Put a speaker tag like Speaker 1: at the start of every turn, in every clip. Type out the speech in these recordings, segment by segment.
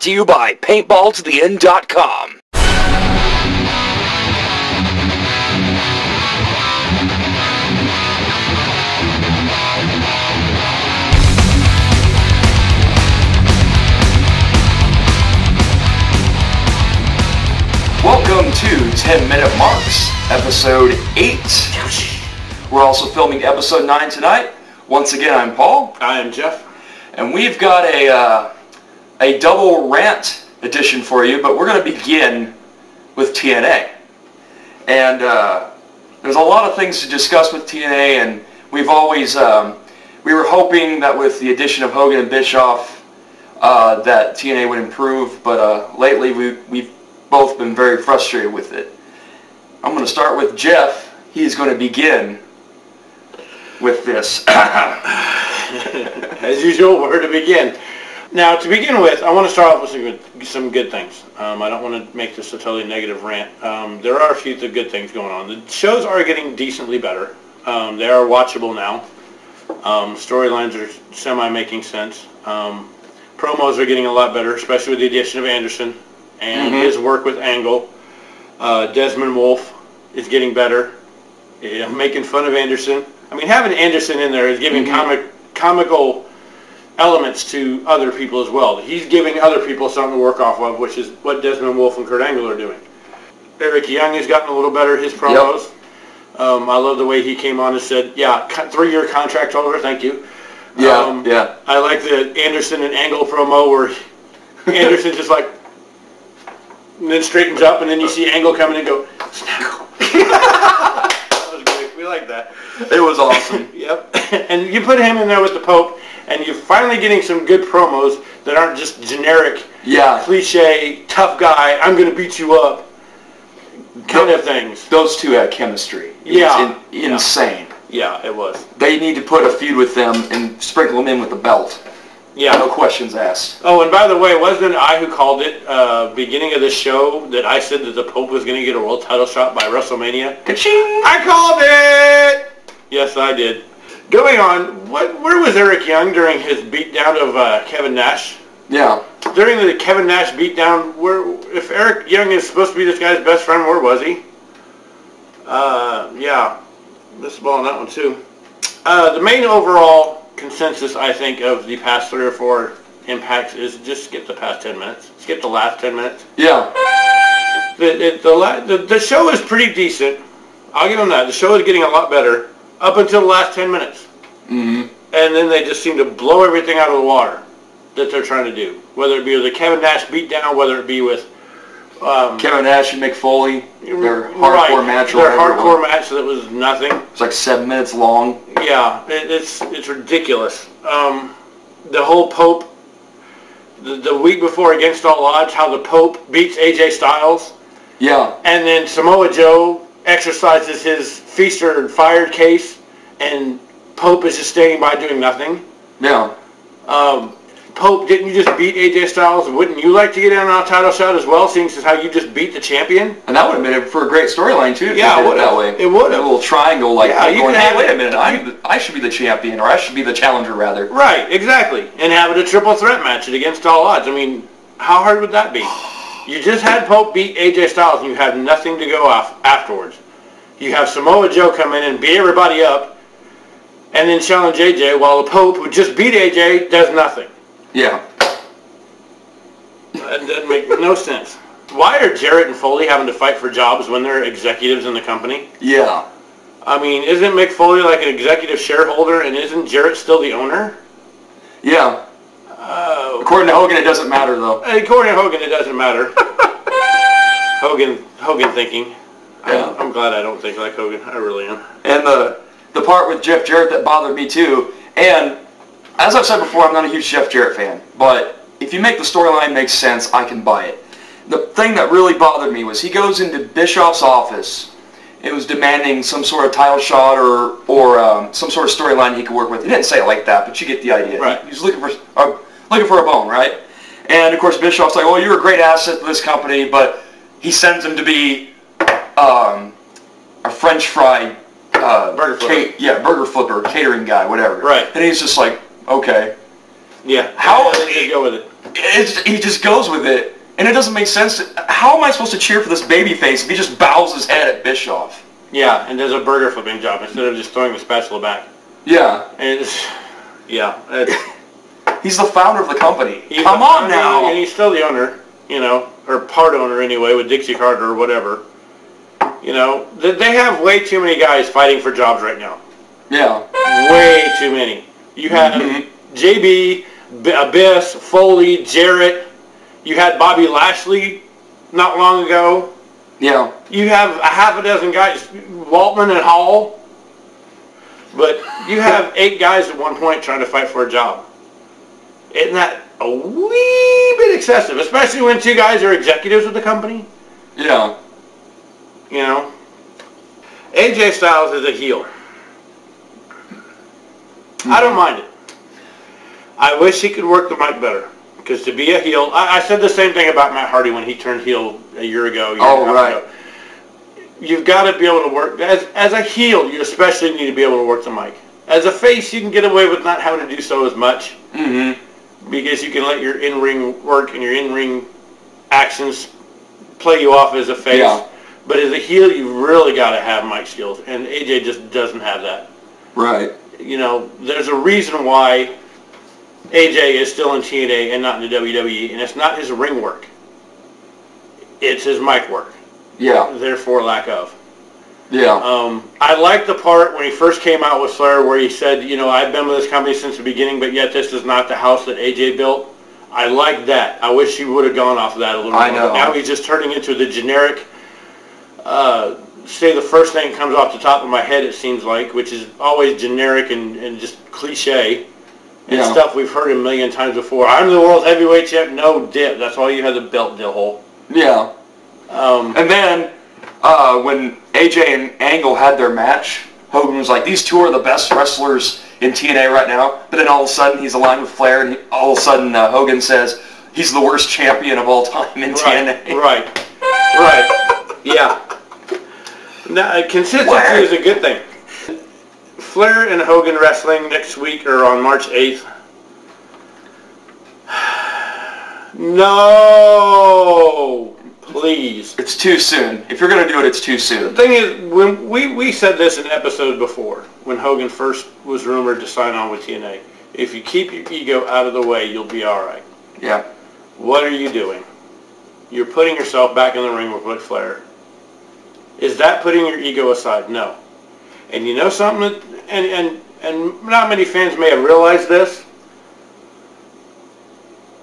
Speaker 1: to you by paintballtotheend.com. Welcome to 10 Minute Marks, episode 8. We're also filming episode 9 tonight. Once again, I'm Paul.
Speaker 2: I am Jeff.
Speaker 1: And we've got a double rant edition for you, but we're going to begin with TNA. And there's a lot of things to discuss with TNA, and we've always, we were hoping that with the addition of Hogan and Bischoff, that TNA would improve, but lately we've both been very frustrated with it. I'm going to start with Jeff. He's going to begin with this.
Speaker 2: As usual, where to begin? Now, to begin with, I want to start off with some good things. I don't want to make this a totally negative rant. There are a few good things going on. The shows are getting decently better. They are watchable now. Storylines are semi-making sense. Promos are getting a lot better, especially with the addition of Anderson and his work with Angle. Desmond Wolfe is getting better. Making fun of Anderson. I mean, having Anderson in there is giving comical elements to other people as well. He's giving other people something to work off of, which is what Desmond Wolfe and Kurt Angle are doing. Eric Young has gotten a little better, his promos. Yep. I love the way he came on and said, yeah, 3-year contract holder, thank you.
Speaker 1: Yeah.
Speaker 2: I like the Anderson and Angle promo where Anderson just like, and then straightens up, and then you see Angle come in and go, snap. That was great. We like that.
Speaker 1: It was awesome.
Speaker 2: Yep. And you put him in there with the Pope, and you're finally getting some good promos that aren't just generic, cliche, tough guy, I'm going to beat you up kind of things.
Speaker 1: Those two had chemistry. It was insane.
Speaker 2: Yeah, it was.
Speaker 1: They need to put a feud with them and sprinkle them in with the belt. Yeah. No questions asked.
Speaker 2: Oh, and by the way, wasn't it I who called it beginning of the show that I said that the Pope was going to get a world title shot by WrestleMania?
Speaker 1: Ka-ching!
Speaker 2: I called it! Yes, I did. Going on, where was Eric Young during his beatdown of Kevin Nash?
Speaker 1: Yeah.
Speaker 2: During the Kevin Nash beatdown, if Eric Young is supposed to be this guy's best friend, where was he? Yeah. Missed the ball on that one, too. The main overall consensus, I think, of the past 3 or 4 impacts is just skip the past 10 minutes. Skip the last 10 minutes.
Speaker 1: Yeah.
Speaker 2: The show is pretty decent. I'll give them that. The show is getting a lot better up until the last 10 minutes. And then they just seem to blow everything out of the water that they're trying to do. Whether it be with the Kevin Nash beatdown, whether it be with
Speaker 1: Kevin Nash and Mick Foley, their hardcore match.
Speaker 2: Their hardcore match that was nothing.
Speaker 1: It's like 7 minutes long.
Speaker 2: Yeah, it's ridiculous. The whole Pope, the week before Against All Odds, how the Pope beats AJ Styles.
Speaker 1: Yeah.
Speaker 2: And then Samoa Joe exercises his feaster and fired case, and Pope is just standing by doing nothing.
Speaker 1: Yeah.
Speaker 2: Pope, didn't you just beat AJ Styles? Wouldn't you like to get in on a title shot as well, seeing as how you just beat the champion?
Speaker 1: And that would have been it for a great storyline, too, if
Speaker 2: yeah,
Speaker 1: you did it that way.
Speaker 2: It would have.
Speaker 1: A little triangle, like,
Speaker 2: yeah,
Speaker 1: going, hey, wait a minute, I should be the champion, or I should be the challenger, rather.
Speaker 2: Right, exactly. And have it a triple threat match at Against All Odds. I mean, how hard would that be? You just had Pope beat AJ Styles, and you have nothing to go off afterwards. You have Samoa Joe come in and beat everybody up, and then challenge AJ, while the Pope, who just beat AJ, does nothing.
Speaker 1: Yeah.
Speaker 2: That doesn't make no sense. Why are Jarrett and Foley having to fight for jobs when they're executives in the company?
Speaker 1: Yeah.
Speaker 2: I mean, isn't Mick Foley like an executive shareholder, and isn't Jarrett still the owner?
Speaker 1: Yeah. According to Hogan, it doesn't matter, though.
Speaker 2: According to Hogan, it doesn't matter. Hogan thinking. Yeah. I'm glad I don't think like Hogan. I really am.
Speaker 1: And the part with Jeff Jarrett that bothered me, too, and as I've said before, I'm not a huge Jeff Jarrett fan, but if you make the storyline make sense, I can buy it. The thing that really bothered me was he goes into Bischoff's office. It was demanding some sort of title shot or some sort of storyline he could work with. He didn't say it like that, but you get the idea.
Speaker 2: Right.
Speaker 1: He was looking for a bone, right? And of course, Bischoff's like, "Well, you're a great asset to this company," but he sends him to be a French fry
Speaker 2: burger flipper.
Speaker 1: Burger flipper, catering guy, whatever.
Speaker 2: Right.
Speaker 1: And he's just like, okay.
Speaker 2: Yeah.
Speaker 1: How
Speaker 2: They go with it.
Speaker 1: he just goes with it, and it doesn't make sense. How am I supposed to cheer for this babyface if he just bows his head at Bischoff?
Speaker 2: Yeah, and does a burger flipping job instead of just throwing the spatula back.
Speaker 1: Yeah.
Speaker 2: And it's, yeah.
Speaker 1: He's the founder of the company.
Speaker 2: Come on now. And he's still the owner, you know, or part owner anyway, with Dixie Carter or whatever. You know, they have way too many guys fighting for jobs right now.
Speaker 1: Yeah.
Speaker 2: Way too many. You have JB, Abyss, Foley, Jarrett. You had Bobby Lashley not long ago.
Speaker 1: Yeah.
Speaker 2: You have a half a dozen guys, Waltman and Hall. But you have 8 guys at one point trying to fight for a job. Isn't that a wee bit excessive? Especially when 2 guys are executives of the company.
Speaker 1: Yeah.
Speaker 2: You know? AJ Styles is a heel. I don't mind it. I wish he could work the mic better. Because to be a heel, I said the same thing about Matt Hardy when he turned heel a year ago. Ago. You've got to be able to work. As a heel, you especially need to be able to work the mic. As a face, you can get away with not having to do so as much. Because you can let your in-ring work and your in-ring actions play you off as a face. Yeah. But as a heel, you've really got to have mic skills. And AJ just doesn't have that.
Speaker 1: Right.
Speaker 2: You know, there's a reason why AJ is still in TNA and not in the WWE, and it's not his ring work. It's his mic work.
Speaker 1: Yeah.
Speaker 2: Therefore, lack of.
Speaker 1: Yeah.
Speaker 2: I like the part when he first came out with Flair where he said, you know, I've been with this company since the beginning, but yet this is not the house that AJ built. I like that. I wish he would have gone off of that a little more. I know. But now he's just turning into the generic, say the first thing that comes off the top of my head, it seems like, which is always generic and just cliche. And stuff we've heard a million times before. I'm the world heavyweight champ. No dip. That's all you had the belt dill hole. Yeah.
Speaker 1: And then when AJ and Angle had their match, Hogan was like, these 2 are the best wrestlers in TNA right now. But then all of a sudden he's aligned with Flair, and all of a sudden Hogan says he's the worst champion of all time in TNA.
Speaker 2: Right. Yeah. Now, consistency is a good thing. Flair and Hogan wrestling next week or on March 8th. No, please.
Speaker 1: It's too soon. If you're going to do it, it's too soon.
Speaker 2: The thing is, when we said this in episode before, when Hogan first was rumored to sign on with TNA, if you keep your ego out of the way, you'll be all right.
Speaker 1: Yeah.
Speaker 2: What are you doing? You're putting yourself back in the ring with Ric Flair. Is that putting your ego aside? No. And you know something? And not many fans may have realized this.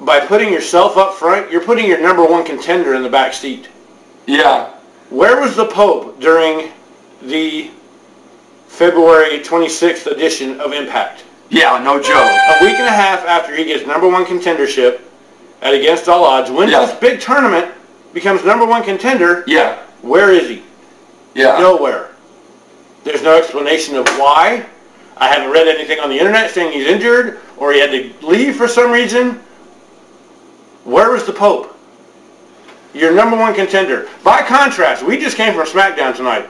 Speaker 2: By putting yourself up front, you're putting your number 1 contender in the back seat. Yeah. Where was the Pope during the February 26th edition of Impact?
Speaker 1: Yeah, no joke.
Speaker 2: A week and a half after he gets number 1 contendership at Against All Odds, wins this big tournament, becomes number 1 contender. Yeah. Where is he? Yeah. Nowhere. There's no explanation of why. I haven't read anything on the internet saying he's injured or he had to leave for some reason. Where was the Pope? Your number 1 contender. By contrast, we just came from SmackDown tonight.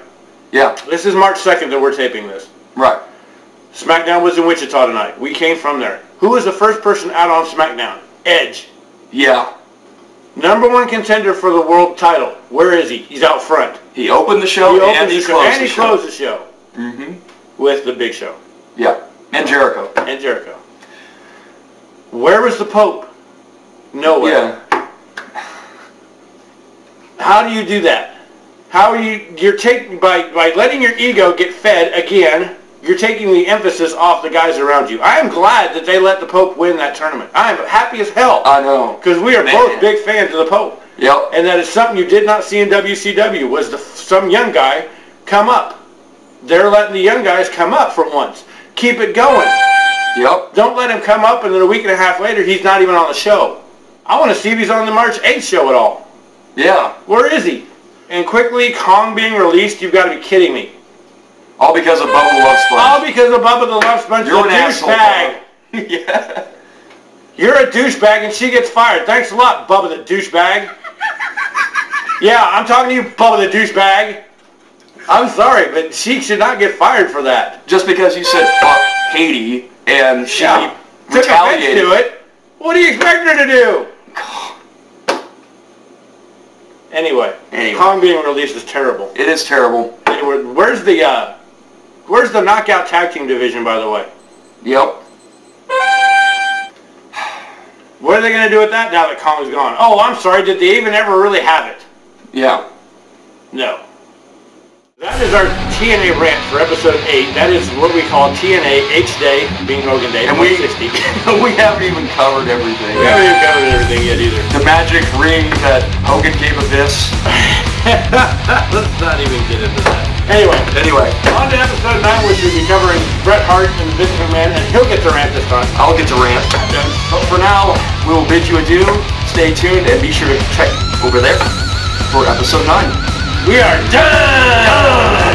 Speaker 2: Yeah. This is March 2nd that we're taping this. Right. SmackDown was in Wichita tonight. We came from there. Who was the first person out on SmackDown? Edge. Yeah. Number 1 contender for the world title. Where is he? He's out front.
Speaker 1: He opened the show and he closed the show.
Speaker 2: With the Big Show.
Speaker 1: Yeah. And Jericho.
Speaker 2: Where was the Pope? Nowhere. Yeah. How do you do that? How are you're taking, by letting your ego get fed again, you're taking the emphasis off the guys around you. I am glad that they let the Pope win that tournament. I am happy as hell.
Speaker 1: I know.
Speaker 2: Because we are both big fans of the Pope.
Speaker 1: Yep.
Speaker 2: And that is something you did not see in WCW, was some young guy come up. They're letting the young guys come up for once. Keep it going. Yep. Don't let him come up and then a week and a half later he's not even on the show. I want to see if he's on the March 8th show at all. Yeah. Where is he? And quickly, Kong being released, you've got to be kidding me.
Speaker 1: All because of Bubba the Love Sponge.
Speaker 2: All because of Bubba the Love Sponge.
Speaker 1: You're an douchebag.
Speaker 2: Yeah. You're a douchebag and she gets fired. Thanks a lot, Bubba the douchebag. Yeah, I'm talking to you, Bubba the douchebag. I'm sorry, but she should not get fired for that.
Speaker 1: Just because you said fuck Haiti and she
Speaker 2: took offense to it. What do you expect her to do? Anyway, Kong being released is terrible.
Speaker 1: It is terrible.
Speaker 2: Anyway, where's the knockout tag team division, by the way?
Speaker 1: Yep.
Speaker 2: What are they going to do with that now that Kong's gone? Oh, I'm sorry, did they even ever really have it?
Speaker 1: Yeah.
Speaker 2: No. That is our TNA rant for episode 8. That is what we call TNA H Day, being Hogan Day,
Speaker 1: and
Speaker 2: DAY+60.
Speaker 1: We haven't even covered everything.
Speaker 2: We haven't even covered everything yet either.
Speaker 1: The magic ring that Hogan gave Abyss.
Speaker 2: Let's not even get into that. Anyway, on to episode 9, which we'll be covering Bret Hart and Vince McMahon, and he'll get to rant this time.
Speaker 1: I'll get to rant. But for now, we will bid you adieu. Stay tuned and be sure to check over there for episode 9.
Speaker 2: We are done!